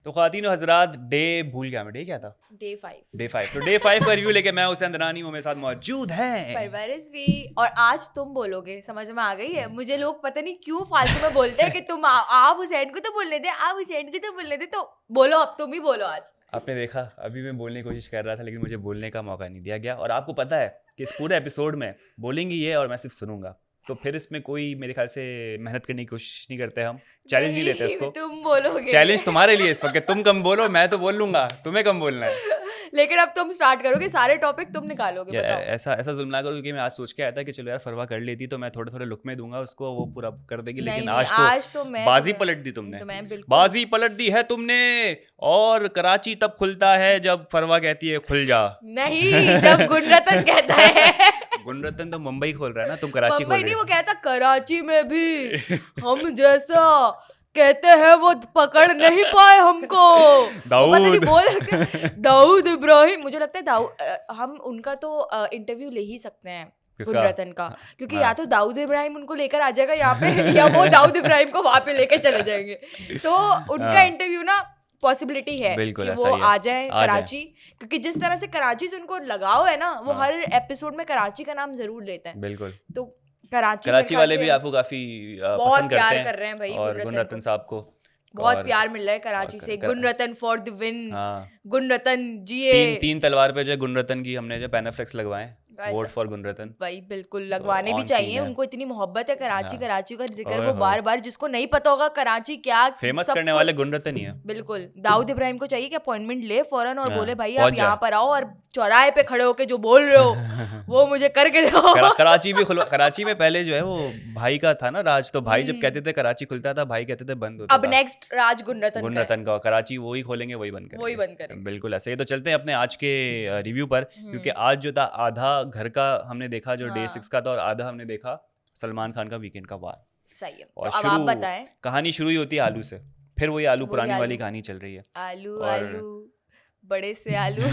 तो ख्वातीन और हजरात, डे भूल गया मैं, डे क्या था? डे 5। डे 5। तो डे 5 का रिव्यू लेके मैं हुसैन दरानी हूं, मेरे साथ मौजूद हैं परवरिश भी। और आज तुम बोलोगे, समझ में आ गई है मुझे। लोग पता नहीं क्यों फालतू में बोलते हैं कि तुम आप हुसैन को तो बोलने दे, आप हुसैन को तो बोलने दे। तो बोलो, अब तुम ही बोलो आज। आपने देखा, अभी मैं बोलने की कोशिश कर रहा था लेकिन मुझे बोलने का मौका नहीं दिया गया। और आपको पता है कि इस पूरे एपिसोड में बोलेंगी ये और मैं सिर्फ सुनूंगा, तो फिर इसमें कोई मेरे ख्याल से मेहनत करने की कोशिश नहीं करते, हम चैलेंज नहीं लेते इसको। तुम बोलोगे। चैलेंज तुम्हारे लिए इस वक्त, तुम कम बोलो, मैं तो बोल लूंगा, तुम्हें कम बोलना है। लेकिन अब तुम स्टार्ट करोगे, सारे टॉपिक तुम निकालोगे। यार बताओ। ऐसा जुल्म ना करो, क्योंकि मैं आज सोच के आया था कि चलो यार फरवा कर लेती तो मैं थोड़े थोड़े लुक में दूंगा उसको, वो पूरा कर देगी। नहीं लेकिन नहीं, आज तो मैं बाजी पलट दी तुमने, तो मैं बिल्कुल बाजी पलट दी है तुमने। और कराची तब खुलता है जब फरवा कहती है खुल जा। नहीं, जब गुणरतन कहता है। गुणरतन तो मुंबई खोल रहा है ना, तुम कराची खोल मुंबई रहे नहीं, हो। वो कहता कराची में भी हम जैसा कहते हैं वो पकड़ नहीं पाए हमको। वो पता नहीं बोल दाऊद इब्राहिम, मुझे लगता है हम उनका तो इंटरव्यू ले ही सकते हैं किसका? गुणरतन का, क्योंकि हाँ। या तो दाऊद इब्राहिम उनको लेकर आ जाएगा यहाँ पे या वो दाऊद इब्राहिम को वहां पे लेके चले जाएंगे। तो उनका हाँ। इंटरव्यू ना पॉसिबिलिटी है बिल्कुल कि ऐसा वो ही है। आ जाए आ जाएं। कराची, क्योंकि जिस तरह से कराची से उनको लगाव है ना, वो हाँ। हर एपिसोड में कराची का नाम जरूर लेते हैं। बिल्कुल। तो कराची कराची वाले से भी आपको काफी बहुत पसंद प्यार करते कर रहे हैं भाई और गुणरतन गुणरतन को। साहब को बहुत और प्यार मिल रहा है कराची से। Gunratan for the win. हाँ, गुणरतन जिए। तीन तलवार पे जो है गुणरतन की हमने जो पैनाफ्लेक्स लगवाए, ऐसा- वोट फॉर गुणरतन। भाई बिल्कुल लगवाने भी ऑन चाहिए, सीन है। उनको इतनी मोहब्बत है कराची। हाँ। कराची का जिक्र ओए वो होए। बार बार, जिसको नहीं पता होगा कराची क्या फेमस सब करने वाले गुणरतन ही है। बिल्कुल। दाऊद इब्राहिम को चाहिए कि अपॉइंटमेंट ले फौरन और हाँ, बोले भाई पहुंच आप जा। यहाँ पर आओ और चौराहे पे खड़े होके जो बोल रहे हो वो मुझे करके दो। कराची भी खुलवा, कराची में पहले जो है वो भाई का था ना राज, तो भाई जब कहते थे कराची खुलता था, भाई कहते थे बंद होता अब था। नेक्स्ट राज गुणरतन का है। गुणरतन का कराची वही खोलेंगे, वही बंद वही करेंगे। बंद करेंगे। बिल्कुल ऐसे ही। तो चलते हैं अपने आज के रिव्यू पर, क्योंकि आज जो था आधा घर का हमने देखा जो डे 6 का था, और आधा हमने देखा सलमान खान का वीकेंड का वार। सही है। और तो अब आप बताएं। कहानी शुरू ही होती है आलू से, फिर वही आलू वही पुरानी आलू। वाली कहानी चल रही है। आलू और आलू बड़े से आलू।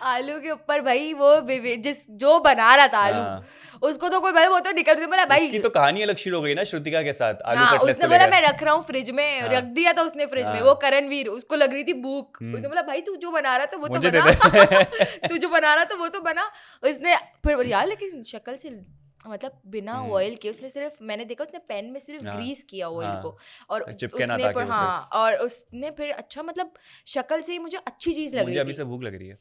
आलू के ऊपर भाई वो जो बना रहा था आलू, हाँ। उसको तो कोई भाई वो तो निकल बोला भाई। उसकी तो कहानी अलग शुरू हो गई ना श्रुतिका के साथ, आलू हाँ, कटलेट्स उसने को बोला लेकर। मैं रख रहा हूँ फ्रिज में। हाँ। रख दिया था उसने फ्रिज में। हाँ। वो करणवीर, उसको लग रही थी भूख। हम्म। उसने बोला भाई तू जो बना रहा था वो तो मुझे दे बना। दे। तू जो बना रहा था वो तो बना। उसने फिर बोला यार लेकिन शक्ल से मतलब बिना ऑयल के, उसने सिर्फ, मैंने देखा उसने पैन में सिर्फ हाँ। ग्रीस किया ऑयल हाँ। को। और चिपके ना उसने ताकि पर वो हाँ, और उसने फिर अच्छा मतलब शक्ल से ही मुझे अच्छी चीज लग मुझे रही अभी थी। से भूख लग रही है।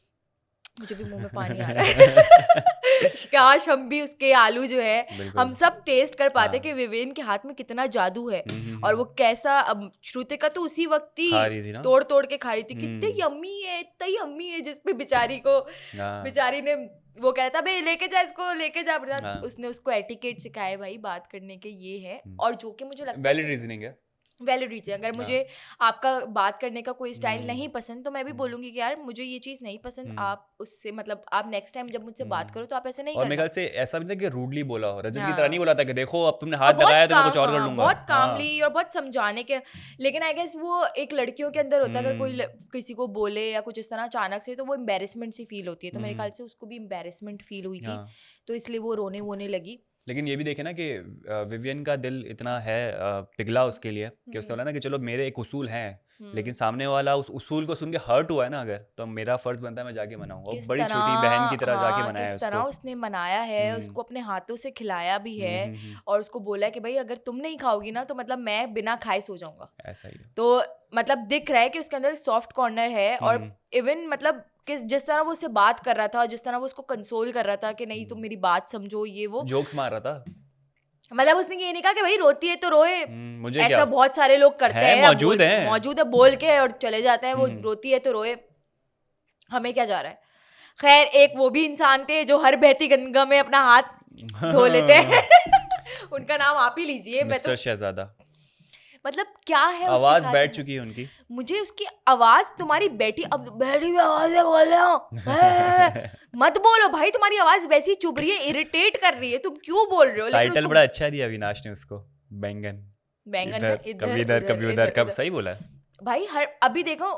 मुझे भी मुंह में पानी आ रहा है। काश हम भी उसके आलू जो है बिल्कुल। हम सब टेस्ट कर पाते हाँ। कि विवेन के हाथ में कितना जादू है। हम्म। और वो कैसा, अब श्रुतिका तो उसी वक्त खा ही रही थी ना। तोड़ तोड़ के खा रही थी। कितनी यम्मी है, इतना यम्मी है, जिसपे बेचारी को, हाँ। बेचारी ने वो कह रहा था भाई लेके जा इसको, लेके जा। हाँ। उसने उसको एटिकेट सिखाए भाई, बात करने के ये है। और जो कि मुझे लगता वैलिड है रीजनिंग है। Valid reason. अगर मुझे आपका बात करने का कोई स्टाइल नहीं पसंद तो मैं भी बोलूंगी कि यार मुझे ये चीज नहीं पसंद, आप उससे मतलब आप नेक्स्ट टाइम जब मुझसे बात करो तो आप ऐसे नहीं और मेरे करना। ख्याल से ऐसा भी नहीं था कि रूडली बोला हो, रजत की हाँ। तरह नहीं बोला था कि देखो अब तुमने और हाथ बहुत लगाया तो मैं कुछ और हाँ, कर लूंगा। बहुत कामली और बहुत समझाने के। लेकिन आई गेस वो एक लड़कियों के अंदर होता है, अगर कोई किसी को बोले या कुछ इस तरह अचानक से, तो वो एम्बेरसमेंट सी फील होती है। तो मेरे ख्याल से उसको भी एम्बेरसमेंट फील हुई थी, तो इसलिए वो रोने वोने लगी। लेकिन ये भी देखे ना कि विवियन का दिल इतना है पिघला उसके लिए कि उसने बोला ना कि चलो मेरे एक उसूल हैं, लेकिन सामने वाला उस उसूल को सुन के हर्ट हुआ है ना, अगर तो मेरा फर्ज बनता है मैं जाके मनाऊं। और बड़ी छोटी बहन की तरह जाके मनाया है किस तरह उसको। उसने मनाया है, उसको अपने हाथों से खिलाया भी है। और उसको बोला है कि भाई अगर तुम नहीं खाओगी ना तो मतलब मैं बिना खाए सो जाऊंगा। ऐसा ही है। तो मतलब दिख रहा है कि उसके अंदर सॉफ्ट कॉर्नर है। और इवन मतलब जिस तरह वो उससे बात कर रहा था, जिस तरह वो उसको कंसोल कर रहा था कि नहीं तुम मेरी बात समझो, ये वो जोक्स मार रहा था। मतलब उसने ये नहीं कहा कि भाई रोती है तो रोए। मुझे ऐसा क्या, बहुत सारे लोग करते हैं, मौजूद हैं। मौजूद है, बोल के और चले जाते हैं। वो रोती है तो रोए, हमें क्या जा रहा है। खैर एक वो भी इंसान थे जो हर बहती गंगा में अपना हाथ धो लेते हैं। उनका नाम आप ही लीजिए। मिस्टर शहजादा। मतलब क्या है आवाज बैठ चुकी है उनकी। मुझे उसकी आवाज, तुम्हारी बेटी अब बैठी हुई आवाज है, बोल रहा हूँ मत बोलो भाई, तुम्हारी आवाज वैसी चुभ रही है, इरिटेट कर रही है, तुम क्यों बोल रहे हो। टाइटल बड़ा अच्छा दिया अविनाश ने उसको, बैंगन। बैंगन कभी इधर कभी उधर, कब सही बोला भाई। हर अभी देखो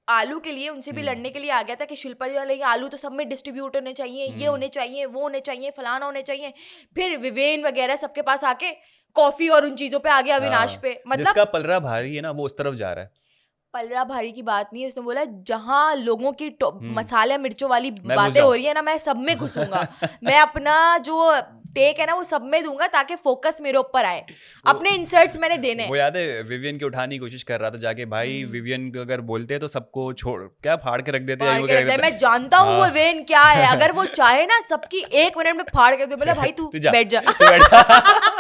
आलू के लिए उनसे भी लड़ने के लिए आ गया था कि शिल्पा जी वाले आलू तो सब में डिस्ट्रीब्यूट होने चाहिए, ये होने चाहिए, वो होने चाहिए, फलाना होने चाहिए। फिर विवेन वगैरह सबके पास आके कॉफी और उन चीजों पे आ गया अविनाश पे। मतलब जिसका पलरा भारी है ना वो उस तरफ जा रहा है। पलड़ा भारी की बात नहीं है, उसने बोला जहाँ लोगों की मसाले मिर्चों वाली मैं घुस बातें हो जाऊं। रही है ना, मैं सब में घुसूंगा। मैं अपना जो टेक है ना वो सब में दूंगा ताकि फोकस मेरे ऊपर आए, अपने इंसर्ट्स मैंने देने वो याद है विवियन के उठाने की कोशिश कर रहा था जाके, भाई विवियन को अगर बोलते तो सबको छोड़ क्या फाड़ के रख देते या फाड़ यूं के के रख रख दे। देते। मैं जानता हूँ वो हाँ। वेन क्या है, अगर वो चाहे ना सबकी 1 मिनट में फाड़ के दे, बोला भाई तू तू जा, बैठ जा। तू बैठ जा।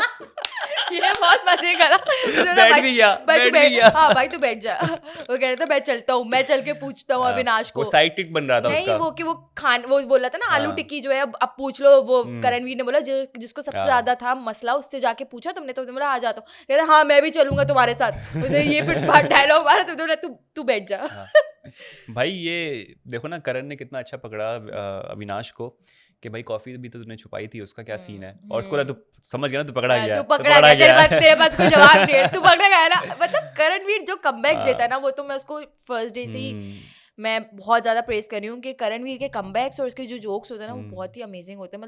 ये बहुत मजे करा। उसने बोला, बैठ भाई भी गया, भाई तू बैठ भी बैठ, गया। हाँ भाई तू बैठ जा। वो कह रहा था मैं चलता हूँ, मैं चल के पूछता हूँ हाँ, अविनाश वो को। साइड किक बन रहा था नहीं उसका। वो कि वो वो बोला था ना आलू हाँ। टिक्की जो है अब पूछ लो, वो हम्म। करणवीर ने बोला जिसको सबसे हाँ। ज्यादा था मसला उससे जाके पूछा तुमने, तो बोला आ जाता हूँ। कहता हाँ मैं भी चलूंगा तुम्हारे साथ। उसने ये फिर डायलॉग मारा, तो बोला तू बैठ जा। हाँ। भाई ये देखो ना करण ने कितना अच्छा पकड़ा अविनाश को कि भाई कॉफी भी तो तूने छुपाई थी, उसका क्या सीन है, और उसको तू समझ गया ना, तू पकड़ा गया, तू पकड़ा गया, तेरे पास कोई जवाब नहीं है, तू पकड़ा गया ना। मतलब करणवीर जो कमबैक्स देता है ना, वो तो मैं उसको फर्स्ट डे से ही मैं बहुत ज्यादा प्रेस कर रही हूँ कि करणवीर के कमबैक्स और उसके जो जोक्स होते हैं ना वो बहुत ही अमेजिंग होते हैं।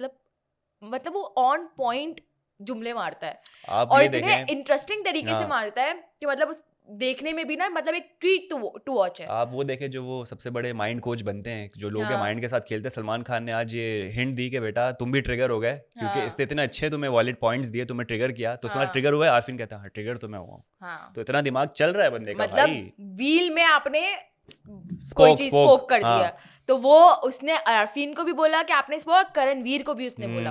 मतलब वो ऑन पॉइंट जुमले मारता है, आप और ये इतने देखें, इंटरेस्टिंग तरीके से मारता है कि मतलब उस देखने में भी ना मतलब एक ट्रीट टू वॉच है। आप वो देखें जो वो सबसे बड़े माइंड कोच बनते हैं, जो लोगों के माइंड के साथ खेलते हैं, सलमान खान ने आज ये हिंट दी कि बेटा तुम भी ट्रिगर हो गए, क्योंकि इससे इतने अच्छे तुम्हें वॉलिड पॉइंट्स दिए, तुम्हें ट्रिगर किया, तो तुम्हारा ट्रिगर हुआ है। आरफिन कहता है हाँ ट्रिगर तो मैं हुआ हूँ। तो इतना दिमाग चल रहा है बंदे का, मतलब भाई व्हील में आपने कोई चीज स्पोक कर दिया, तो वो उसने आरफीन को भी बोला कि आपने स्पोक, करणवीर को भी उसने बोला।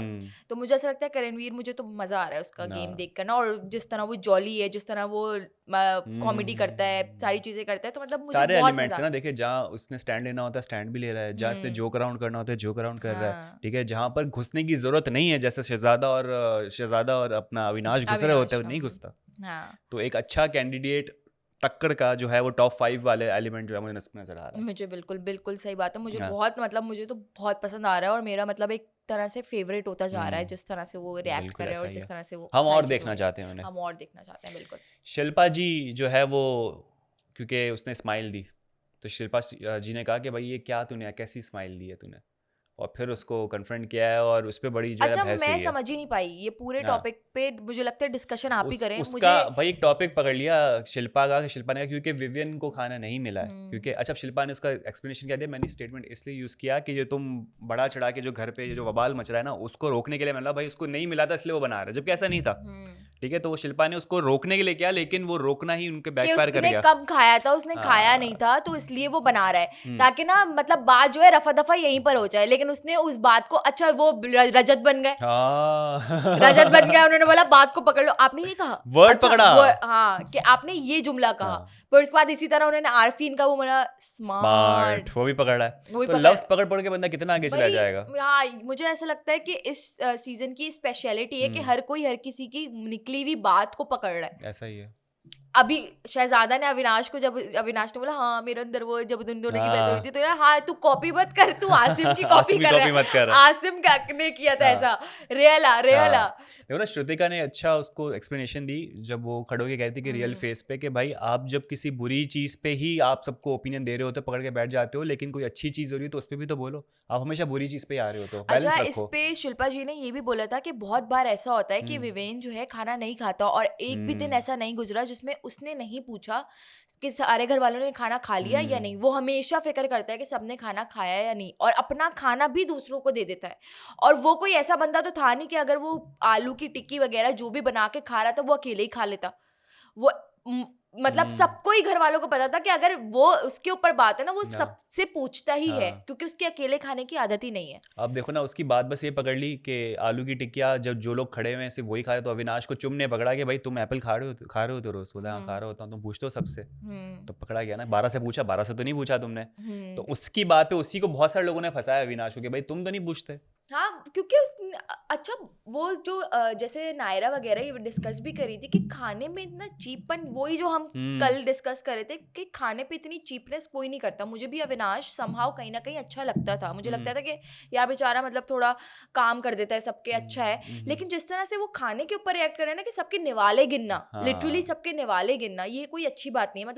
तो मुझे ऐसा लगता है करणवीर, मुझे तो मजा आ रहा है उसका गेम देख कर ना, और जिस तरह वो जॉली है, जिस तरह वो कॉमेडी करता है, सारी चीजें करता है, तो मतलब मुझे सारे बहुत एलिमेंट्स मजा है ना। देखिए जहाँ उसने स्टैंड लेना होता है स्टैंड भी ले रहा है, जहाँ उसने जोक अराउंड करना होता है जोक अराउंड कर रहा है, ठीक है। जहाँ पर घुसने की जरूरत नहीं है, जैसे शहजादा और अपना अविनाश घुस रहे होते हैं, नहीं घुसता। तो एक अच्छा कैंडिडेट टक्कर का जो है वो टॉप 5 वाले एलिमेंट जो है मुझे नजर आ रहा है। मुझे बिल्कुल सही बात है। मुझे बहुत मतलब मुझे तो बहुत पसंद आ रहा है, और मेरा मतलब एक तरह से फेवरेट होता जा रहा है, जिस तरह से वो रिएक्ट कर रहे हैं और जिस तरह से वो हम और देखना चाहते हैं उन्हें। हम और देखना चाहते हैं, बिल्कुल। शिल्पा जी जो है वो, क्योंकि उसने स्माइल दी, तो शिल्पा जी ने कहा कि भाई ये क्या तूने कैसी स्माइल दी है तूने, और फिर उसको कन्फ्रंट किया है, और उस पे बड़ी जो है अच्छा बहस मैं हुई है। समझ ही नहीं पाई ये पूरे टॉपिक पे, मुझे लगता है डिस्कशन आप ही करें। उसका मुझे भाई एक टॉपिक पकड़ लिया शिल्पा का, शिल्पा ने कहा क्योंकि विवियन को खाना नहीं मिला है, क्योंकि अच्छा शिल्पा ने उसका एक्सप्लेनेशन क्या दिया, मैंने स्टेटमेंट इसलिए यूज किया कि जो तुम बड़ा चढ़ा के जो घर पे जो बवाल मच रहा है ना, उसको रोकने के लिए, मतलब भाई उसको नहीं मिला था इसलिए वो बना रहा है, जबकि ऐसा नहीं था, ठीक है। तो वो शिल्पा ने उसको रोकने के लिए किया, लेकिन वो रोकना ही उनके बैकफायर कर गया। कब खाया था उसने, खाया नहीं था, तो इसलिए वो बना रहा है ताकि ना मतलब बात जो है रफा दफा यहीं पर हो जाए। लेकिन उसने उस बात को, अच्छा वो रजत बन गए, रजत बन गया, उन्होंने बोला बात को पकड़ लो, आपने ये कहा वर्ड पकड़ा, हाँ कि आपने ये जुमला कहा, पर उसके बाद इसी तरह उन्होंने आरफीन का वो बोला स्मार्ट, वो भी पकड़ा है। तो लफ्ज पकड़ पकड़ के बंदा कितना आगे चला जाएगा। हाँ मुझे ऐसा लगता है कि इस सीजन की स्पेशलिटी है कि हर कोई हर किसी की निकली हुई बात को पकड़ रहा है। ऐसा ही है। अभी शहजादा ने अविनाश को, जब अविनाश ने बोला हाँ मेरे अंदर वो, जब उन दोनों की बहस हो रही थी, तो यार हाँ तू कॉपी मत कर, तू आसिम की कॉपी कर रहा है, आसिम ने किया था ऐसा, रियला देखो ना श्रुतिका ने अच्छा उसको एक्सप्लेनेशन दी जब वो खड़े होके कहती कि रियल फेस पे कि भाई आप जब किसी बुरी चीज पे ही आप सबको ओपिनियन दे रहे हो तो पकड़ के बैठ जाते हो, लेकिन कोई अच्छी चीज हो रही है तो उस पर भी तो बोलो, आप हमेशा बुरी चीज पे आ रहे हो तो बैलेंस रखो। इस पे शिल्पा जी ने ये भी बोला था कि बहुत बार ऐसा होता है कि विवेन जो है खाना नहीं खाता, और एक भी दिन ऐसा नहीं गुजरा जिसमें उसने नहीं पूछा कि सारे घर वालों ने खाना खा लिया या नहीं। वो हमेशा फिक्र करता है कि सबने खाना खाया या नहीं, और अपना खाना भी दूसरों को दे देता है। और वो कोई ऐसा बंदा तो था नहीं कि अगर वो आलू की टिक्की वगैरह जो भी बना के खा रहा था वो अकेले ही खा लेता। वो मतलब सबको ही घर वालों को पता था कि अगर वो उसके ऊपर बात है ना, वो सबसे पूछता ही है, क्योंकि उसके अकेले खाने की आदत ही नहीं है। अब देखो ना उसकी बात बस ये पकड़ ली कि आलू की टिक्किया जब जो लोग खड़े हुए हैं सिर्फ वही खा रहे, तो अविनाश को चुम ने पकड़ा कि भाई तुम एप्पल खा रहे हो तो रोज, बोला हाँ खा रहा होता हूँ, तुम पूछते हो सबसे, तो पकड़ा गया ना, 12 से पूछा, 12 से तो नहीं पूछा तुमने। तो उसकी बात पे उसी को बहुत सारे लोगों ने फंसाया अविनाश को कि भाई तुम तो नहीं पूछते। हाँ क्योंकि अच्छा वो जो जैसे नायरा वगैरह ये डिस्कस भी करी थी कि खाने में इतना चीपन, वही जो हम कल डिस्कस कर रहे थे कि खाने पे इतनी चीपनेस कोई नहीं करता। मुझे भी अविनाश समहाउ कहीं ना कहीं अच्छा लगता था, मुझे लगता था कि यार बेचारा मतलब थोड़ा काम कर देता है सबके, अच्छा है। लेकिन जिस तरह से वो खाने के ऊपर रिएक्ट कर रहे हैं ना कि सबके निवाले गिनना, लिटरली सबके निवाले गिनना, ये कोई अच्छी बात नहीं है।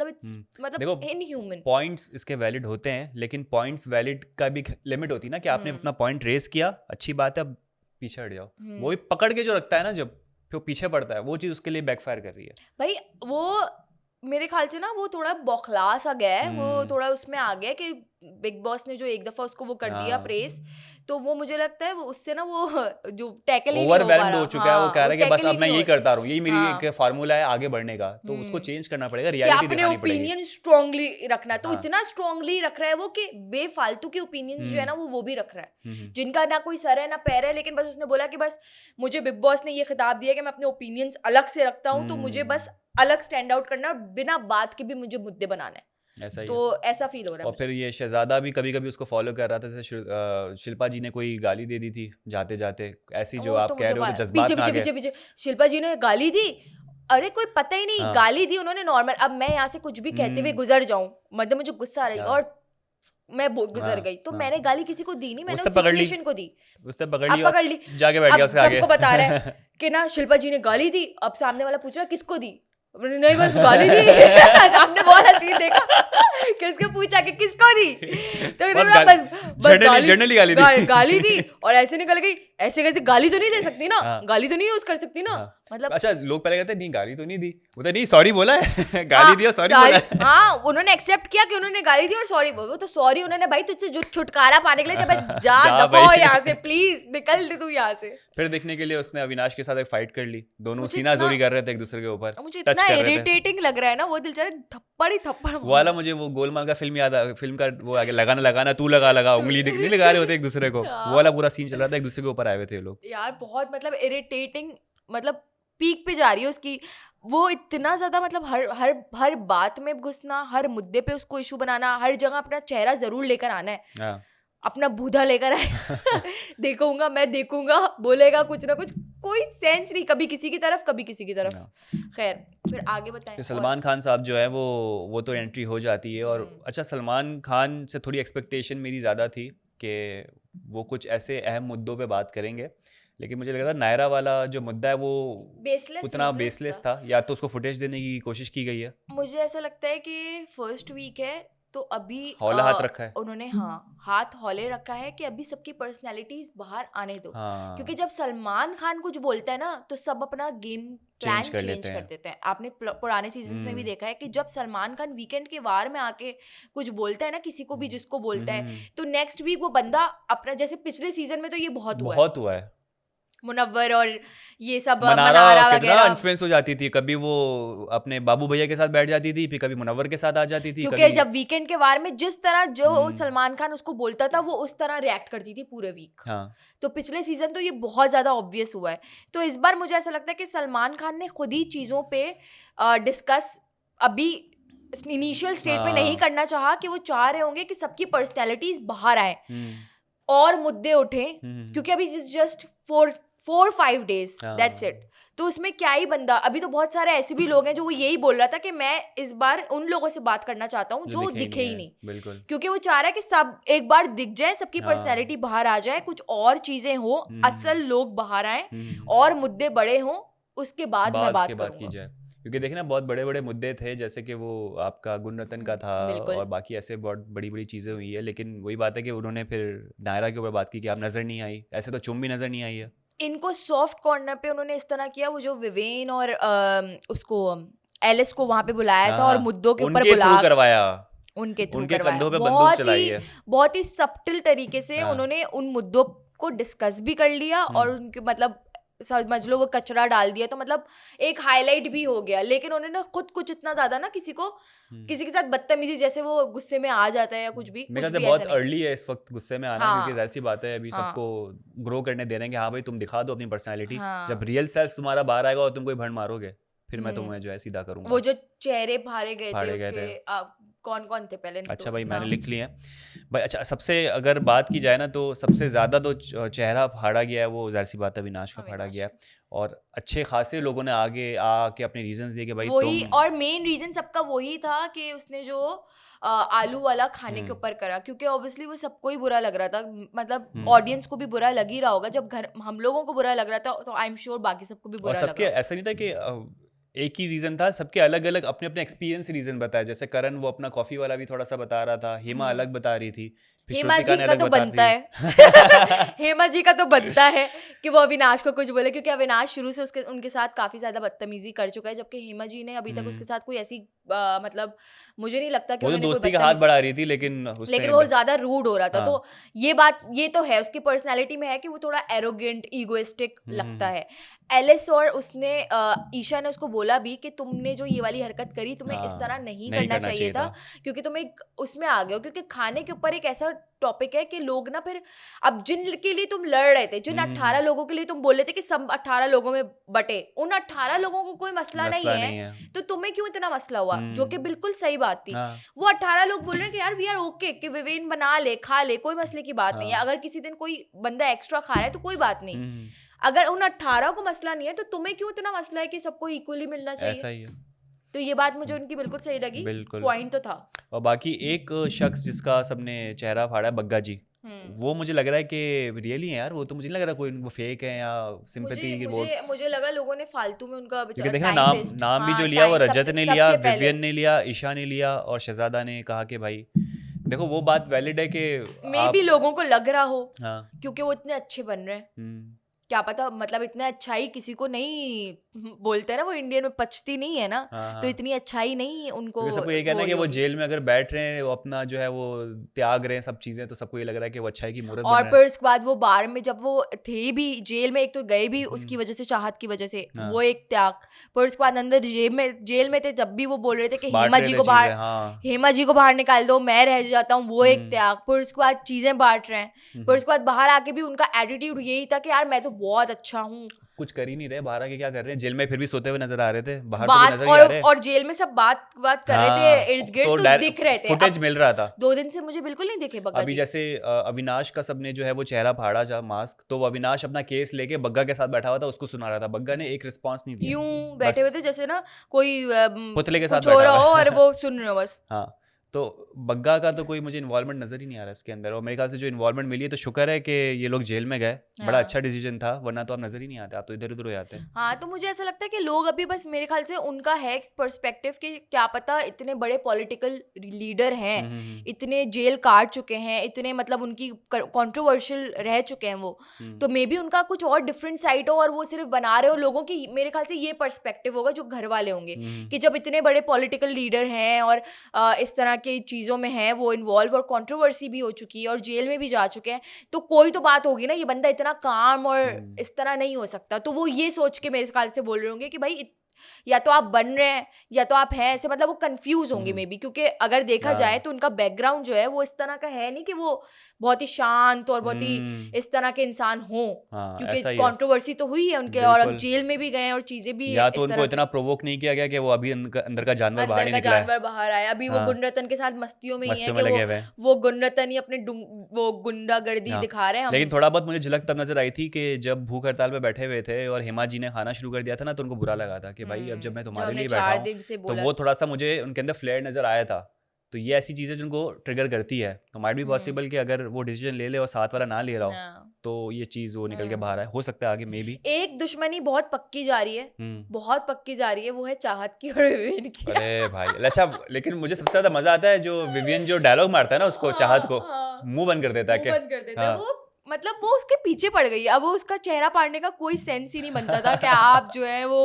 मतलब इनह्यूमन। पॉइंट्स इसके वैलिड होते हैं, लेकिन पॉइंट्स वैलिड का भी लिमिट होती है ना, कि आपने अपना पॉइंट रेज किया, अच्छी बात है, अब पीछे हट जाओ। वो भी पकड़ के जो रखता है ना, जब फिर पीछे पड़ता है, वो चीज उसके लिए बैकफायर कर रही है। भाई वो मेरे ख्याल से ना वो थोड़ा बौखला सा गया है, वो हम्म, थोड़ा उसमें आ गया कि बिग बॉस ने जो एक दफा उसको वो कर दिया हाँ, प्रेस, तो वो मुझे लगता है वो उससे ना वो जो टैकल ही नहीं हो पा ओवरवेल्म्ड रहा। हो चुका है, वो हाँ, कह वो रहा है कि बस टैकल ही अब मैं नहीं हो। यही करता रहूं, यही मेरी एक हाँ। फार्मूला है आगे बढ़ने का, तो उसको हम्म। चेंज करना पड़ेगा, कि रियलिटी अपने दिखानी पड़ेगी। ओपिनियन स्ट्रांगली रखना, तो हाँ, इतना स्ट्रांगली रख रहा है वो कि बेफालतू के ओपिनियंस जो है ना हम्म, वो भी रख रहा है, हम्म, जिनका ना कोई सर है ना पैर है, लेकिन बस उसने बोला कि बस मुझे बिग बॉस ने ये खिताब दिया कि मैं अपने ओपिनियंस अलग से रखता हूँ, तो मुझे बस अलग स्टैंड आउट करना है और बिना बात के भी मुझे मुद्दे बनाना है, ऐसा ही तो है। ऐसा फील हो रहा है और मुझे। फिर ये शहजादा भी कभी कभी उसको फॉलो कर रहा था, जैसे शिल्पा जी ने कोई गाली दे दी थी जाते जाते, ऐसी जो वो आप तो कह मुझे रहे हो कि पीछे जज्बात में आ पीछे गए। पीछे पीछे शिल्पा जी ने गाली दी, अरे कोई पता ही नहीं, हाँ, गाली दी उन्होंने नॉर्मल, अब मैं यहाँ से कुछ भी कहते हुए हम्म, गुजर जाऊं, मतलब मुझे गुस्सा आ रही हाँ, और मैं गुजर हाँ, गई, तो हाँ, मैंने गाली किसी को दी नहीं, मैंने उसने उस पकड़ ली, सिचुएशन को दी। उसने पकड़ अब ली और पकड़ ली, जाके बैठ गया अब उसके आगे। सबको बता रहा है कि ना शिल्पा जी ने गाली दी, अब सामने वाला पूछ रहा है किसको दी, नहीं बस गाली दी। आपने बहुत हसीन देखा कि उसको पूछा कि किसको दी, तो इन्होंने बस बोला, बस बस जनरली गाली दी। गाली दी और ऐसे निकल गई, ऐसे कैसे गाली तो नहीं दे सकती ना, हाँ, गाली तो नहीं यूज कर सकती ना, हाँ। मतलब अच्छा, लोग पहले कहते हैं नहीं गाली तो नहीं दी, वो तो नहीं सॉरी बोला है। गाली हाँ दिया, सॉरी बोला है। हाँ उन्होंने एक्सेप्ट किया कि उन्होंने गाली दी और सॉरी, वो तो सॉरी उन्होंने भाई तुझसे जो छुटकारा पाने के लिए, तो भाई जा जा दफा हो भाई। यहाँ से, प्लीज निकल दे तू यहाँ से। फिर देखने के लिए उसने अविनाश के साथ एक फाइट कर ली, दोनों मुझे सीना इतना जोरी कर रहे थे एक दूसरे के ऊपर, मुझे टच इतना कर रहे थे। इरिटेटिंग लग रहा है ना वो बेचारे, थप्पड़ ही थप्पड़ वो वाला मुझे वो गोलमाल का फिल्म याद आ, फिल्म का वो आगे लगाना लगाना तू लगा लगा उंगली नहीं लगा रहे होते एक दूसरे को, वो वाला पूरा सीन चल रहा था, एक दूसरे के ऊपर आए हुए थे ये लोग। यार बहुत मतलब इरिटेटिंग, मतलब पीक पे जा रही है उसकी, वो इतना ज्यादा मतलब हर हर हर बात में घुसना, हर मुद्दे पे उसको इशू बनाना, हर जगह अपना चेहरा जरूर लेकर आना है, हाँ। अपना बूढ़ा लेकर आए देखूंगा मैं देखूंगा, बोलेगा कुछ ना कुछ, कोई सेंस नहीं, कभी किसी की तरफ कभी किसी की तरफ। हाँ। खैर फिर आगे बताएं। फिर सलमान खान साहब जो है वो तो एंट्री हो जाती है, और अच्छा सलमान खान से थोड़ी एक्सपेक्टेशन मेरी ज़्यादा थी कि वो कुछ ऐसे अहम मुद्दों पे बात करेंगे, लेकिन मुझे लगा था नायरा वाला जो मुद्दा है वो बेसलेस उतना बेसलेस था, या तो उसको फुटेज देने की कोशिश की गई है, मुझे ऐसा लगता है कि फर्स्ट वीक है तो अभी हौला हाथ रखा है। उन्होंने हाँ हाथ हौले रखा है कि अभी सबकी पर्सनैलिटीज बाहर आने दो, हाँ, क्योंकि जब सलमान खान कुछ बोलता है ना तो सब अपना गेम प्लान चेंज कर चेंज लेते कर हैं। देते हैं। आपने पुराने सीजन्स में भी देखा है कि जब सलमान खान वीकेंड के वार में आके कुछ बोलता है ना किसी को भी, जिसको बोलता है, तो नेक्स्ट वीक वो बंदा अपना, जैसे पिछले सीजन में तो ये बहुत हुआ है, बहुत हुआ है। मुनव्वर और ये सब मनारा मनारा कितना वगैरह, इन्फ्लुएंस हो जाती थी, कभी वो अपने बाबू भैया के साथ बैठ जाती थी, फिर कभी मुनव्वर के साथ आ जाती थी, क्योंकि कभी जब वीकेंड के वार में जिस तरह जो सलमान खान उसको बोलता था वो उस तरह रिएक्ट करती थी पूरे वीक। हाँ, तो पिछले सीजन तो ये बहुत ज़्यादा ऑब्वियस हुआ है, तो इस बार मुझे ऐसा लगता है कि सलमान खान ने खुद ही चीज़ों पे डिस्कस अभी इनिशियल स्टेट में नहीं हाँ, करना चाहा, कि वो चाह रहे होंगे कि सबकी पर्सनैलिटीज बाहर आए हम्म, और मुद्दे उठें, क्योंकि अभी जस्ट 4-5 डेज दैट्स हाँ, इट, तो उसमें क्या ही बंदा, अभी तो बहुत सारे ऐसे भी लोग हैं जो वो यही बोल रहा था कि मैं इस बार उन लोगों से बात करना चाहता हूँ जो दिखे ही नहीं, बिल्कुल, क्योंकि वो चाह रहा है कि सब एक बार दिख जाए, सबकी हाँ, पर्सनैलिटी बाहर आ जाए, कुछ और चीजें हो, असल लोग बाहर आए हम्म, और मुद्दे बड़े हों, उसके बाद मैं बात की करूंगा। जाए, क्योंकि देखिए ना बहुत बड़े बड़े मुद्दे थे, जैसे कि वो आपका गुणरत्न का था, बिल्कुल। और बाकी ऐसे बहुत बड़ी बड़ी चीज़ें हुई है, लेकिन वही बात है कि उन्होंने फिर नायरा के ऊपर बात की कि आप नज़र नहीं आई, ऐसे तो चुम भी नज़र नहीं आई है। इनको सॉफ्ट कॉर्नर पे उन्होंने इस तरह किया, वो जो विवेन और उसको एलिस को वहां पे बुलाया था और मुद्दों के ऊपर उनके बुला थ्रू करवाया, उनके थ्रू उनके करवाया, कंधों पे बंदूक चलाई है। बहुत ही सब्टिल तरीके से हाँ, उन्होंने उन मुद्दों को डिस्कस भी कर लिया और उनके मतलब समझ लो वो कचरा डाल दिया, तो मतलब एक हाईलाइट भी हो गया, लेकिन उन्होंने खुद कुछ इतना ज्यादा ना किसी के साथ बदतमीजी, जैसे वो गुस्से में आ जाता है या कुछ भी, मेरे कुछ ख्याल भी से बहुत ऐसा नहीं। अर्ली है इस वक्त गुस्से में आना, हाँ क्योंकि जाहिर सी बात है अभी हाँ सबको ग्रो करने दे रहे हैं कि हाँ भाई तुम दिखा दो अपनी पर्सनालिटी, हाँ जब रियल सेल्फ तुम्हारा बाहर आएगा और तुम कोई भंड मारोगे, फिर मैं तुम्हें जो है सीधा वो करूंगा। जो चेहरे फाड़े गए थे फाड़े गए उसके थे। कौन कौन थे पहले अच्छा तो भाई मैंने नाम। लिख लिए हैं भाई। अच्छा, सबसे अगर बात की जाए ना तो सबसे ज़्यादा तो चेहरा फाड़ा गया है, वो जाहिर सी बात है अविनाश का फाड़ा गया है, और अच्छे खासे लोगों ने आगे आके अपने रीजंस दिए कि भाई वही, तुम और मेन रीजन सबका वही था कि उसने जो आलू वाला खाने के ऊपर करा, क्योंकि ऑब्वियसली वो सबको ही बुरा लग रहा था, मतलब ऑडियंस को भी बुरा लग ही रहा होगा, जब घर हम लोगों को बुरा लग रहा था तो आई एम श्योर बाकी सबको भी और बुरा लग सबके रहा होगा। ऐसा नहीं था कि एक ही रीजन था, सबके अलग अलग अपने अपने एक्सपीरियंस रीजन बताया। जैसे करण वो अपना कॉफी वाला भी थोड़ा सा बता रहा था, हेमा अलग बता रही थी, फिर हेमा श्रुतिका जी ने का अलग तो बता बनता दी। है हेमा जी का तो बनता है कि वो अविनाश को कुछ बोले, क्योंकि अविनाश शुरू से उसके उनके साथ काफी ज्यादा बदतमीजी कर चुका है, जबकि हेमा जी ने अभी तक उसके साथ कोई ऐसी मतलब मुझे नहीं लगता कि वो तो उन्होंने कोई दोस्ती का हाथ बदतमीजी, बढ़ा रही थी, लेकिन लेकिन उसने वो ज्यादा रूड हो रहा था। हाँ। तो ये बात, ये तो है उसकी पर्सनालिटी में है कि वो थोड़ा एरोगेंट ईगोइस्टिक लगता है। एलिस और उसने ईशा ने उसको बोला भी कि तुमने जो ये वाली हरकत करी तुम्हें इस तरह नहीं करना चाहिए था, क्योंकि तुम एक उसमें आ गए हो, क्योंकि खाने के ऊपर एक ऐसा टॉपिक है कि लोग ना फिर, अब जिनके लिए तुम लड़ रहे थे, जिन 18 लोगों के लिए तुम बोल रहे थे कि सब 18 लोगों में बटे, उन 18 लोगों को कोई मसला नहीं है, तो तुम्हें क्यों इतना मसला हुआ, जो कि बिल्कुल सही बात थी। वो 18 लोग बोल रहे हैं कि यार वी आर ओके, कि विवेन बना ले, खा ले, कोई मसले की बात नहीं है। अगर किसी दिन कोई बंदा एक्स्ट्रा खा रहा है तो कोई बात नहीं, अगर उन 18 को मसला नहीं है तो तुम्हें क्यों इतना मसला है कि सबको इक्वली मिलना चाहिए। ऐसा ही है। तो ये बात मुझे उनकी बिल्कुल सही लगी, पॉइंट तो था। और बाकी एक शख्स जिसका सबने चेहरा फाड़ा है, बग्गा जी, वो मुझे लग रहा है कि रियली है यार, वो तो मुझे नहीं लग रहा कोई वो फेक है या सिंपैथी की वोट्स। मुझे लगा लोगों ने फालतू में उनका क्योंकि देखना नाम भी जो लिया वो रजत ने लिया, विवियन ने लिया, ईशा ने लिया, और शहजादा ने कहा कि भाई देखो वो बात वैलिड है कि मे भी लोगों को लग रहा हो क्योंकि वो इतने अच्छे बन रहे हैं, क्या पता, मतलब इतना अच्छाई किसी को नहीं बोलते ना, वो इंडियन में पचती नहीं है ना, तो इतनी अच्छाई नहीं उनको। सबको ये कहना है कि वो जेल में अगर बैठ रहे हैं, वो अपना जो है वो त्याग रहे हैं सब चीजें, तो सबको ये लग रहा है कि वो अच्छाई की मूर्त बन रहे हैं। और फिर उसके बाद वो बार में जब वो थे भी जेल में, एक तो गए भी उसकी वजह से, चाहत की वजह से, वो एक त्याग। फिर उसके बाद अंदर जेल में थे जब भी वो बोल रहे थे कि हेमा जी को बाहर निकाल दो, मैं रह जाता हूँ, वो एक त्याग। फिर उसके बाद चीजें बांट रहे हैं, फिर उसके बाद बाहर आके भी उनका एटीट्यूड यही था कि यार मैं तो बहुत अच्छा हूँ। कुछ कर ही नहीं रहे, बाहर आके क्या कर रहे हैं, जेल में फिर भी सोते हुए नजर आ रहे थे, बाहर तो नजर ही आ रहे। और जेल में सब बात कर रहे थे इर्द गिर्द, तो दिख रहे थे, फुटेज मिल रहा था। 2 दिन से मुझे बिल्कुल नहीं दिखे बग्गा अभी जैसे अविनाश का सबने जो है वो चेहरा फाड़ा जा मास्क, तो वो अविनाश अपना केस लेके बग्गा के साथ बैठा हुआ था, उसको सुना रहा था, बग्गा ने एक रिस्पांस नहीं दिया, यूं बैठे हुए थे जैसे ना कोई पुतले के साथ बैठा हो और वो सुन रहे हो बस। हाँ, तो बग्गा का तो कोई मुझे इन्वॉल्वमेंट नजर ही नहीं आ रहा इसके अंदर, और मेरे ख्याल से जो इन्वॉल्वमेंट मिली है तो शुक्र है कि ये लोग जेल में गए, बड़ा अच्छा डिसीजन था, वरना तो आप नजर ही नहीं आते, आप तो इधर उधर हो जाते हैं। हाँ, तो मुझे ऐसा लगता है कि लोग अभी बस, मेरे ख्याल से उनका है पर्सपेक्टिव कि क्या पता इतने बड़े पॉलिटिकल लीडर हैं, इतने जेल काट चुके हैं, इतने मतलब उनकी कंट्रोवर्शियल रह चुके हैं वो, तो मे बी उनका कुछ और डिफरेंट साइड हो और वो सिर्फ बना रहे हो लोगों की। मेरे ख्याल से ये पर्सपेक्टिव होगा जो घर वाले होंगे कि जब इतने बड़े पॉलिटिकल लीडर हैं और इस तरह की चीज़ों में हैं वो इन्वॉल्व, और कंट्रोवर्सी भी हो चुकी है और जेल में भी जा चुके हैं, तो कोई तो बात होगी ना, ये बंदा इतना काम और इस तरह नहीं हो सकता। तो वो ये सोच के मेरे ख्याल से बोल रहे होंगे कि भाई या तो आप बन रहे हैं या तो आप हैं, ऐसे मतलब वो कंफ्यूज होंगे मे बी, क्योंकि अगर देखा जाए तो उनका बैकग्राउंड जो है वो इस तरह का है नहीं कि वो बहुत ही शांत और बहुत ही इस तरह के इंसान हो, क्योंकि कंट्रोवर्सी तो हुई है उनके, और अब जेल में भी गए और चीजें भी, या तो उनको इतना प्रोवोक नहीं किया गया कि वो अभी अंदर का जानवर बाहर ही निकला है, जानवर बाहर आया। अभी वो गुंडरतन के साथ मस्तियों में ही है कि वो गुंडरतन ही अपने वो गुंडागर्दी दिखा रहे हैं। लेकिन थोड़ा बहुत मुझे झलक तब नजर आई थी कि जब भूख हड़ताल पे बैठे हुए थे और हेमा जी ने खाना शुरू कर दिया था ना, तो उनको बुरा लगा था कि भाई अब जब मैं तुम्हारे लिए बैठा हूं, तो वो थोड़ा सा मुझे उनके अंदर फ्लेयर नजर आया था। तो ये ऐसी चीजें जिनको ट्रिगर करती है, तो माइट भी पॉसिबल कि अगर वो डिसीजन ले ले और साथ वाला ना ले रहा हो तो ये चीज वो निकल के बाहर आए, हो सकता है आगे मे बी। एक दुश्मनी बहुत पक्की जा रही है, बहुत पक्की जा रही है, वो है चाहत की और विवियन की। अरे भाई अच्छा, लेकिन मुझे सबसे ज्यादा मजा आता है जो विवियन जो डायलॉग मारता है ना उसको, चाहत को मुंह बंद कर देता है, बंद कर देता है वो, मतलब वो उसके पीछे पड़ गई। अब वो उसका चेहरा पाड़ने का कोई सेंस ही नहीं बनता था कि आप जो है वो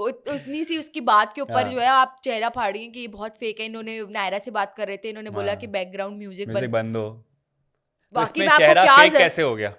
उतनी सी उसकी बात के ऊपर जो है आप चेहरा फाड़िए कि ये बहुत फेक है। इन्होंने नायरा से बात कर रहे थे, इन्होंने बोला कि बैकग्राउंड म्यूजिक बंद हो, बाकी में आपको क्या कैसे हो गया,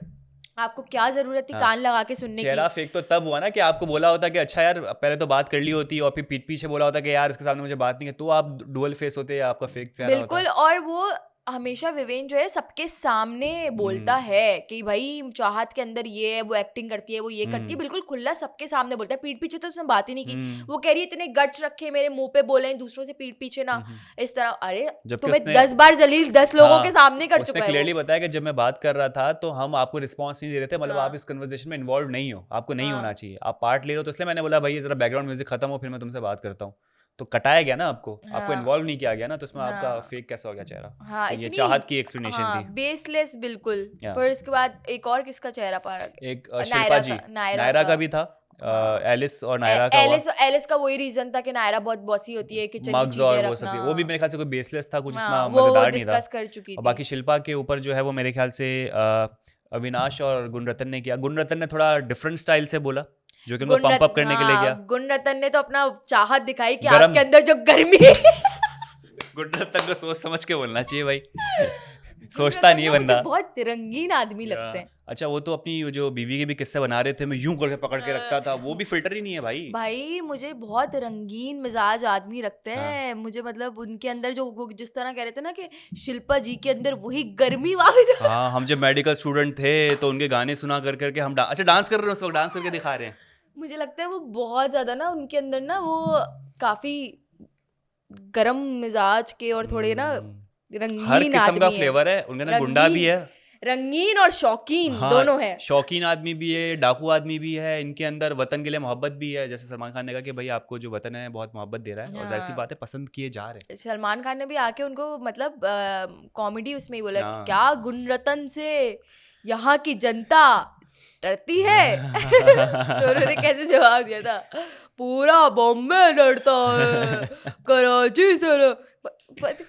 आपको क्या जरूरत थी कान लगा के सुनने की। चेहरा फेक तो तब हुआ ना कि आपको बोला होता कि अच्छा यार पहले तो बात कर ली होती, और फिर पीठ पीछे बोला होता कि यार इसके सामने मुझे बात नहीं है, तो आप डुअल फेस होते या आपका फेक चेहरा होता। बिल्कुल, और वो हमेशा विवेन जो है सबके सामने बोलता है कि भाई चाहत के अंदर ये है, वो एक्टिंग करती है, वो ये करती है, बिल्कुल खुला सबके सामने बोलता है। पीठ पीछे तो उसने बात ही नहीं की। वो कह रही है इतने गट्स रखे मेरे मुंह पे बोले, दूसरों से पीठ पीछे ना इस तरह। अरे तुम्हें 10 बार जलील 10 लोगों के सामने कर चुका है। क्लियरली बताया कि जब मैं बात कर रहा था तो हम आपको रिस्पॉन्स नहीं दे रहे थे, मतलब आप इस कन्वर्सेशन में इन्वॉल्व नहीं हो, आपको नहीं होना चाहिए, आप पार्ट ले रहे हो, तो इसलिए मैंने बोला भाई जरा बैकग्राउंड म्यूजिक खत्म हो फिर मैं तुमसे बात करता हूँ। तो कटाया गया ना आपको, आपको इन्वॉल्व नहीं किया गया ना, तो इसमें आपका फेक कैसा हो गया चेहरा। हाँ, तो ये चाहत की एक्सप्लेनेशन थी, बेसलेस बिल्कुल। पर इसके बाद एक और किसका चेहरा पारा, एक शिल्पा जी, नायरा का भी था, एलिस और नायरा का एलिस का वही रीजन था कि नायरा बहुत बॉसी होती है, किचन की मग्स चीजें और वो रखना। सब, वो भी मेरे ख्याल से कोई बेसलेस था, कुछ इतना वो मजेदार नहीं था। डिस्कस कर चुकी और थी। बाकी शिल्पा के ऊपर जो है वो मेरे ख्याल से अविनाश और गुणरत्न ने किया। गुणरत्न ने थोड़ा डिफरेंट स्टाइल से बोला, जो कि उनको पंप अप करने के लिए गया। गुणरत्न ने तो अपना चाहत दिखाई कि गरम। आपके अंदर जो गर्मी है गुणरत्न को सोच समझ के बोलना चाहिए भाई, सोचता नहीं है मुझे बंदा। बहुत रंगीन आदमी लगते हैं। अच्छा, वो तो अपनी जो बीवी के भी किस्से बना रहे थे, मैं यूं करके पकड़ के रखता था, वो भी फिल्टर ही नहीं है भाई। भाई मुझे बहुत रंगीन मिजाज आदमी रखते हैं। मुझे मतलब उनके अंदर जो वो जिस तरह कह रहे थे ना कि शिल्पा जी के अंदर वही गर्मी वापस। हाँ, हम जब मेडिकल स्टूडेंट थे तो उनके गाने सुना कर करके हम अच्छा डांस कर रहे हैं, उस वक्त डांस करके दिखा रहे हैं। मुझे लगता है वो बहुत ज्यादा ना उनके अंदर ना वो काफी गरम मिजाज के और थोड़े ना हर रंगीन किस्म का आदमी है। फ्लेवर है उनके ना, गुंडा भी है, रंगीन और शौकीन हाँ, दोनों है। शौकीन आदमी भी है, डाकू आदमी भी है। इनके अंदर वतन के लिए मोहब्बत भी है, जैसे सलमान खान ने कहा कि भाई आपको जो वतन है बहुत मोहब्बत दे रहा है, और जाहिर सी बात है पसंद किए जा रहे हैं। सलमान खान ने भी आके उनको मतलब कॉमेडी उसमें ही बोला हाँ। क्या गुणरत्न से यहाँ की जनता डरती है तो उन्होंने कैसे जवाब दिया था, पूरा बॉम्बे डरता है, कराची से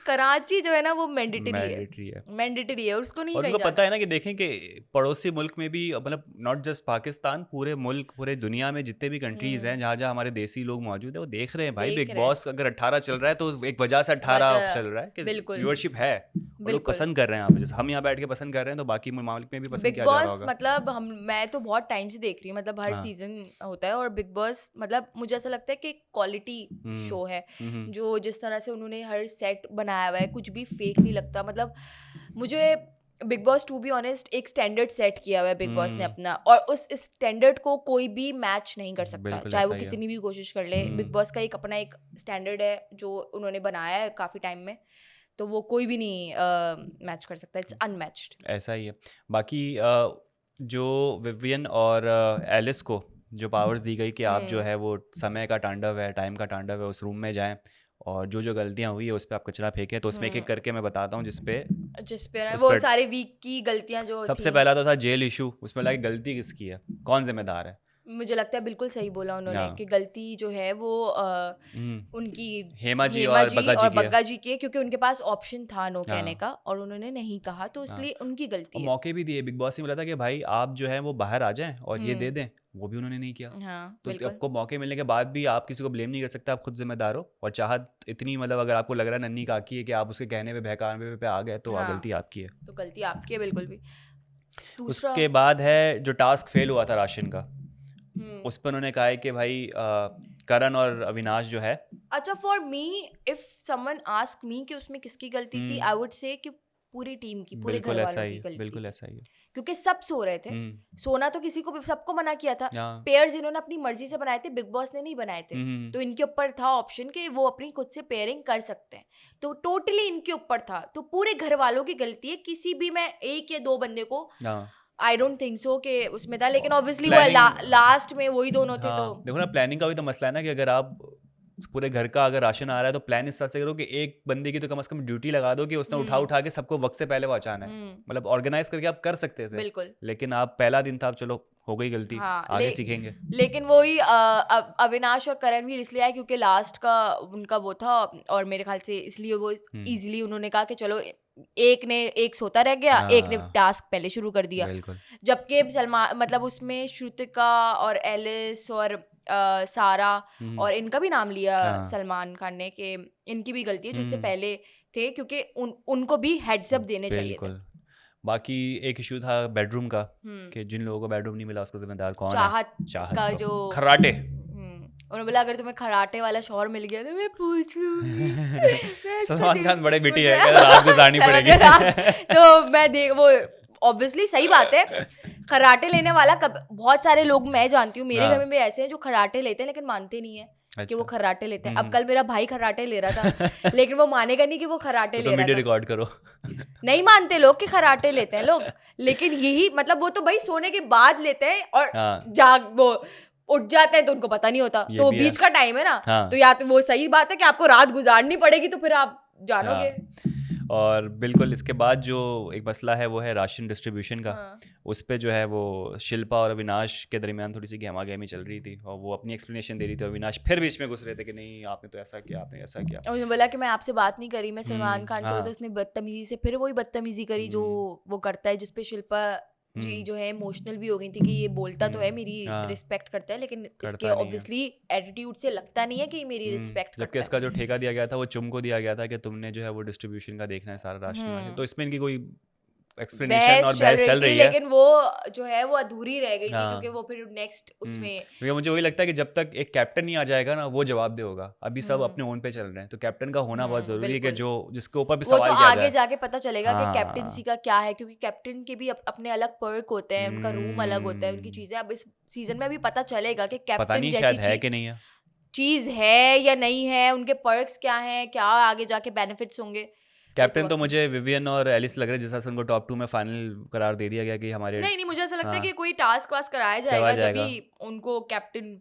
कराची जो है ना वो मैंडेटरी है और उसको नहीं और कहीं उनको जाना। पता है ना कि देखें कि पड़ोसी मुल्क में भी, मतलब नॉट जस्ट पाकिस्तान, पूरे मुल्क, पूरे दुनिया में जितने भी कंट्रीज हैं जहाँ जहाँ हमारे देसी लोग मौजूद है, वो देख रहे हैं भाई बिग बॉस अगर 18 चल रहा है तो एक वजह से 18 चल रहा है कि व्यूअरशिप है, लोग पसंद कर रहे हैं। जैसे हम यहाँ बैठ के पसंद कर रहे हैं तो बाकी मामले में भी पसंद किया जा रहा होगा। मतलब मैं तो बहुत टाइम से देख रही हूँ, मतलब हर सीजन होता है और बिग बॉस मतलब मुझे ऐसा लगता है कि क्वालिटी शो है। जो जिस तरह से उन्होंने हर सेट बनाया हुआ है, कुछ भी फेक नहीं लगता। मतलब मुझे Bigg Boss to be honest एक स्टैंडर्ड सेट किया हुआ है बिग बॉस ने अपना, और उस स्टैंडर्ड को कोई भी मैच नहीं कर सकता, चाहे वो कितनी भी कोशिश कर ले। बिग बॉस का एक अपना एक स्टैंडर्ड है जो उन्होंने बनाया है काफ़ी टाइम में, तो वो कोई भी नहीं मैच कर सकता, इट्स अनमैच्ड। ऐसा ही है। बाकी जो विवियन और एलिस को जो पावर्स दी गई कि आप जो है वो समय का तांडव है, टाइम का तांडव है, उस रूम में जाएं और जो जो गलतियां हुई है उस पर आप कचरा फेंकें, तो उसमें एक एक करके मैं बताता हूँ जिसपे वो सारे वीक की गलतियां जो सबसे पहला तो था जेल इशू। उसमें लगा गलती किसकी है, कौन जिम्मेदार है। मुझे लगता है बिल्कुल सही बोला उन्होंने कि गलती जो है वो उनकी हेमा जी और बग्गा जी की है, क्योंकि उनके पास ऑप्शन था नो कहने का और उन्होंने नहीं कहा, तो इसलिए उनकी गलती है। मौके भी दिए, बिग बॉस ने बोला था कि भाई आप जो है वो बाहर आ जाएं और ये दे दें, वो भी उन्होंने नहीं किया। तो आपको मौके मिलने के बाद भी आप किसी को ब्लेम नहीं कर सकते, आप खुद जिम्मेदार हो। और चाहत इतनी, मतलब अगर आपको लग रहा है नन्ही काकी है कि आप उसके कहने पे बहकाने पे आ गए, तो गलती आपकी है, तो गलती आपकी है बिल्कुल भी। उसके बाद है जो टास्क फेल हुआ था राशन का, उस पर उन्होंने कहा है कि भाई करण और अविनाश जो है, अच्छा for me if someone ask me कि उसमें किसकी गलती थी, आई वुड से कि पूरी टीम की, पूरे घर वालों की गलती। बिल्कुल ऐसा ही है, क्योंकि सब सो रहे थे। सोना तो किसी को, सबको मना किया था। पेयर्स इन्होंने अपनी मर्जी से बनाए थे, बिग बॉस ने नहीं बनाए थे, तो इनके ऊपर था ऑप्शन कि वो अपनी खुद से पेयरिंग कर सकते हैं, तो टोटली इनके ऊपर था। तो पूरे घर वालों की गलती है, किसी भी मैं एक या दो बंदे को आई डोंट थिंक सो कि उसमें था, लेकिन ऑब्वियसली वो लास्ट में वही दोनों थे। तो देखो ना, प्लानिंग का भी तो मसला है ना कि अगर आप पूरे घर का अगर राशन आ रहा है तो प्लान इस तरह से करो कि एक बंदे की तो कम से कम ड्यूटी लगा दो कि उसने उठा के सबको वक्त से पहले पहुंचाना है। मतलब ऑर्गेनाइज करके आप कर सकते थे, बिल्कुल, लेकिन आप पहला दिन था, आप चलो हो गई गलती, आगे सीखेंगे। लेकिन वही अविनाश और करण भी इसलिए आए क्योंकि लास्ट का उनका वो था, और मेरे ख्याल से इसलिए वो इजीली उन्होंने कहा कि चलो एक सोता रह गया, एक ने टास्क पहले शुरू कर दिया। जबकि सलमान, मतलब उसमें श्रुतिका और एलिस और सारा और इनका भी नाम लिया सलमान खान ने कि इनकी भी गलती है जो इससे पहले थे, क्योंकि उनको भी हेड्स अप देने चाहिए थे। बाकी एक इशू था बेडरूम का कि जिन लोगों को बेडरूम नहीं मिला उसका जिम्मेदार कौन है। चाहत का जो खर्राटे, उन्होंने बोला अगर तुम्हें खराटे वाला शौहर मिल गया तो मैं पूछ लूंगी। सलमान खान बड़े बिटी है, रात गुजारनी पड़ेगी। तो मैं वो ऑब्वियसली सही बात है, खराटे लेने वाला बहुत सारे लोग मैं जानती हूँ, मेरे घर में भी ऐसे हैं जो खराटे लेते हैं लेकिन मानते नहीं है कि वो खराटे लेते हैं। अब कल मेरा भाई खराटे ले रहा था लेकिन वो मानेगा नहीं कि वो खराटे ले रहा था। वीडियो रिकॉर्ड करो। नहीं मानते लोग कि खराटे लेते हैं लोग, लेकिन यही मतलब वो तो भाई सोने के बाद लेते हैं और वो उठ जाते हैं तो उनको पता नहीं होता, तो बीच का टाइम है ना, तो या तो वो सही बात है कि आपको रात गुजारनी पड़ेगी तो फिर आप जानोगे। और बिल्कुल इसके बाद जो एक मसला है वो है राशन डिस्ट्रीब्यूशन का। हाँ। उस पे जो है वो शिल्पा और अविनाश के दरमियान थोड़ी सी गहमा-गहमी चल रही थी और वो अपनी एक्सप्लेनेशन दे रही थी, अविनाश फिर बीच में घुस रहे थे कि नहीं आपने तो ऐसा किया, आपने ऐसा किया। और उसने बोला कि मैं आपसे बात नहीं करी, मैं सलमान खान से, हाँ। तो उसने बदतमीजी से फिर वही बदतमीजी करी जो वो करता है, जिसपे शिल्पा जी जो है इमोशनल भी हो गई थी कि ये बोलता तो है मेरी हाँ। रिस्पेक्ट करता है, लेकिन इसके करता नहीं है। ऑब्वियसली एटीट्यूड से लगता नहीं है कि मेरी रिस्पेक्ट जबकि करता है। इसका जो ठेका दिया गया था वो चुम को दिया गया था कि तुमने जो है वो डिस्ट्रीब्यूशन का देखना है सारा राशन। तो इसमें इनकी कोई एक्सप्लेनेशन और बहस चल रही है, लेकिन वो जो है वो अधूरी रह गई थी क्योंकि वो फिर नेक्स्ट उसमें, क्योंकि मुझे वही लगता है कि जब तक एक कैप्टन नहीं आ जाएगा ना वो जवाबदेह होगा। अभी सब अपने ओन पे चल रहे हैं, तो कैप्टन का होना बहुत जरूरी है कि जो जिसके ऊपर भी वो सवाल तो किया आगे जाए। जाके पता चलेगा कि हाँ। कैप्टनसी का क्या है, क्योंकि कैप्टन के भी अपने अलग पर्क होते हैं, उनका रूम अलग होता है, उनकी चीजें। अब इस सीजन में भी पता चलेगा कि पता कैप्टन नहीं जैसी शायद है कि नहीं है, चीज है या नहीं है, उनके पर्क्स क्या हैं, क्या आगे जाके बेनिफिट्स होंगे। कैप्टन तो मुझे विवियन और एलिस लग रहा है, जैसा उनको टॉप 2 में फाइनल करार दे दिया गया कि हमारे नहीं मुझे ऐसा लगता है हाँ। कि कोई टास्क वास्क कराया करवा जाएगा जब जाएगा। भी उनको कैप्टन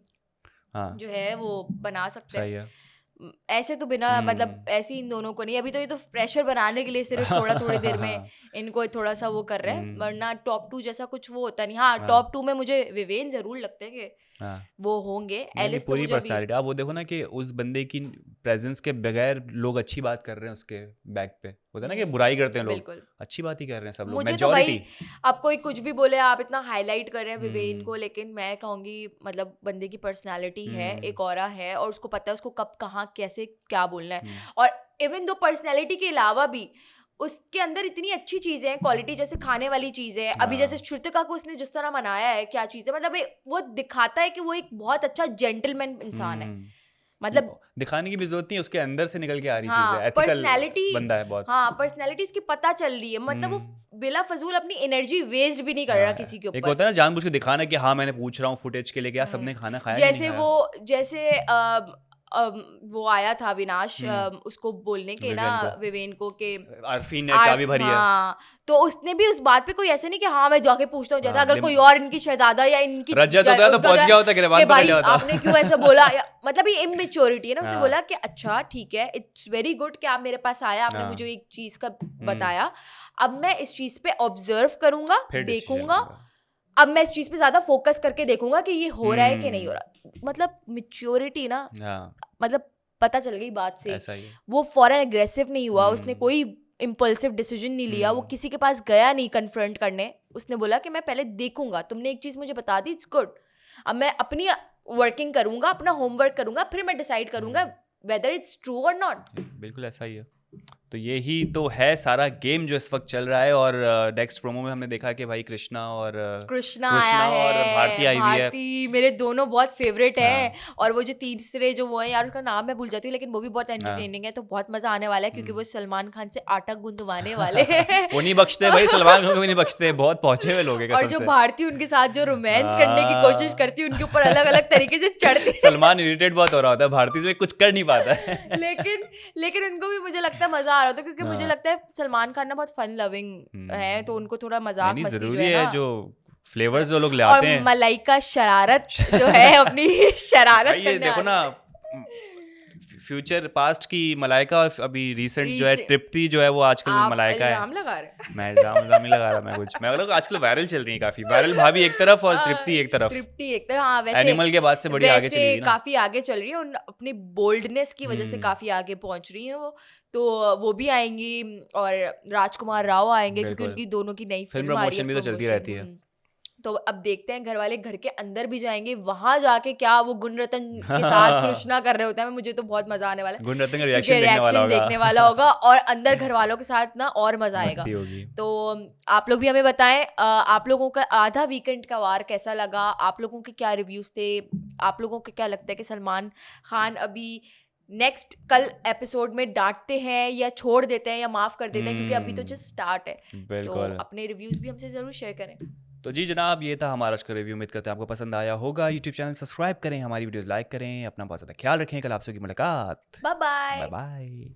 हाँ जो है वो बना सकते सही हैं। है। ऐसे तो बिना मतलब ऐसे इन दोनों को नहीं, अभी तो ये तो प्रेशर बनाने के लिए सिर्फ थोड़ा थोड़ी देर में इनको थोड़ा सा वो कर रहे हैं, वरना टॉप 2 जैसा कुछ वो होता नहीं। हाँ टॉप 2 में मुझे विवेन जरूर लगता है कि वो होंगे। एलिस तो पूरी मुझे पर्सनालिटी आप वो देखो ना कि उस बंदे की प्रेजेंस के बगैर लोग अच्छी बात कर रहे हैं, उसके बैक पे होता है ना कि बुराई करते हैं लोग, बिल्कुल अच्छी बात ही कर रहे हैं सब लोग, मुझे तो भाई मेजॉरिटी। आप कोई कुछ भी बोले, आप इतना हाईलाइट कर रहे हैं विवेन को, लेकिन मैं कहूंगी मतलब बंदे की पर्सनालिटी है, एक ऑरा है, और उसको पता है उसको कब कहाँ कैसे क्या बोलना है। और इवन दो पर्सनालिटी के अलावा भी उसके अंदर इतनी अच्छी चीजें हैं, क्वालिटी, जैसे खाने वाली चीजें है। अभी जैसे श्रुतिका को उसने जिस तरह मनाया है, क्या चीज है, मतलब वो दिखाता है कि वो एक बहुत अच्छा जेंटलमैन इंसान है। मतलब दिखाने की भी जरूरत नहीं है, उसके अंदर से निकल के आ रही हाँ, चीज है, एथिकल पर्सनैलिटी बंदा है बहुत। हाँ पर्सनैलिटी उसकी पता चल रही है, मतलब वो बिला फजूल अपनी एनर्जी वेस्ट भी नहीं कर रहा किसी के एक ऊपर। होता है ना जानबूझ के दिखाना कि हाँ मैंने पूछ रहा हूँ फुटेज के लिए, क्या सबने खाना खाया कि नहीं जैसे खाया? वो जैसे वो आया था अविनाश उसको बोलने के ना विवेन को कि अरफीन ने चाबी भरी है। हाँ, तो उसने भी उस बात पे कोई ऐसे नहीं कि हाँ मैं जाके पूछता हूँ, जैसा अगर कोई और इनकी शहजादा या इनकी रजत होता है तो पहुंच गया होता, गिरबान पकड़ लिया होता। आपने क्यों ऐसा बोला, मतलब ये इमेच्योरिटी है ना। उसने बोला कि अच्छा ठीक है, इट्स वेरी गुड कि आप मेरे पास आया, आपने मुझे एक चीज का बताया, अब मैं इस चीज पे ऑब्जर्व करूंगा, देखूंगा, अब मैं इस चीज पे ज्यादा फोकस करके देखूंगा कि ये हो रहा है कि नहीं हो रहा। मतलब मैच्योरिटी ना, मतलब पता चल गई बात से। वो फौरन एग्रेसिव नहीं हुआ, उसने कोई इम्पल्सिव डिसीजन नहीं लिया, वो किसी के पास गया नहीं कन्फ्रंट करने। उसने बोला कि मैं पहले देखूंगा, तुमने एक चीज मुझे बता दी, इट्स गुड, अब मैं अपनी वर्किंग करूंगा, अपना होमवर्क करूंगा, फिर मैं डिसाइड करूंगा वेदर इट्स ट्रू और नॉट। बिल्कुल ऐसा ही है। तो यही तो है सारा गेम जो इस वक्त चल रहा है। और नेक्स्ट प्रोमो में हमने देखा कि भाई कृष्णा और आया है, और भारती आई हुई है। मेरे दोनों बहुत फेवरेट हैं। और वो जो तीसरे जो वो है यार, उसका नाम मैं भूल जाती हूँ, लेकिन वो भी बहुत एंटरटेनिंग है, तो बहुत मजा आने वाला है क्योंकि वो सलमान खान से आटा गूंदवाने वाले हैं। वो नहीं बख्शते भाई, सलमान खान को भी नहीं बख्शते, बहुत पहुंचे हुए लोग हैं। और जो भारती उनके साथ जो रोमांस करने की कोशिश करती है, उनके ऊपर अलग अलग तरीके से चढ़ती है। सलमान इरिटेट बहुत हो रहा होता है, भारती से कुछ कर नहीं पाता है। लेकिन उनको भी मुझे लगता है मजा आ रहा था, क्योंकि मुझे लगता है सलमान खान ना बहुत फन लविंग है, तो उनको थोड़ा मजाक मस्ती जो है ना, जो फ्लेवर्स जो लोग ले आते हैं, और मलाइका शरारत जो है अपनी शरारत ये देखो ना, फ्यूचर पास्ट की मलाइका और अभी रीसेंट जो है तृप्ति जो है वो आजकल मलाइका है। इल्जाम लगा रहे हैं? मैं इल्जाम नहीं लगा रहा, मैं कुछ मैं बोला आजकल वायरल चल रही है काफी, वायरल भाभी एक तरफ और तृप्ति एक तरफ। हाँ, वैसे एनिमल के बाद से बड़ी आगे चली गई ना, काफी आगे चल रही है, और अपनी बोल्डनेस की वजह से काफी आगे पहुंच रही है वो। तो वो भी आएंगी और राजकुमार राव आएंगे, क्योंकि उनकी दोनों की नई फिल्म आ रही है, भी तो चलती रहती है। तो अब देखते हैं, घर वाले घर के अंदर भी जाएंगे, वहां जाके क्या वो गुणरत्न के साथ कृष्णा कर रहे होते हैं। मुझे तो बहुत मजा आने वाला है, गुणरत्न का रिएक्शन देखने वाला होगा, और अंदर घर वालों के साथ ना और मजा आएगा। तो आप लोग भी हमें बताएं, आप लोगों का आधा वीकेंड का वार कैसा लगा, आप लोगों के क्या रिव्यूज थे, आप लोगों को क्या लगता है कि सलमान खान अभी नेक्स्ट कल एपिसोड में डांटते हैं या छोड़ देते हैं या माफ कर देते हैं, क्योंकि अभी तो जस्ट स्टार्ट है। तो अपने रिव्यूज भी हमसे जरूर शेयर करें। तो जी जनाब, ये था हमारा आज का रिव्यू। उम्मीद करते हैं आपको पसंद आया होगा। यूट्यूब चैनल सब्सक्राइब करें, हमारी वीडियोस लाइक करें, अपना बहुत ज़्यादा ख्याल रखें। कल आपसे की मुलाकात, बाय बाय। Bye bye.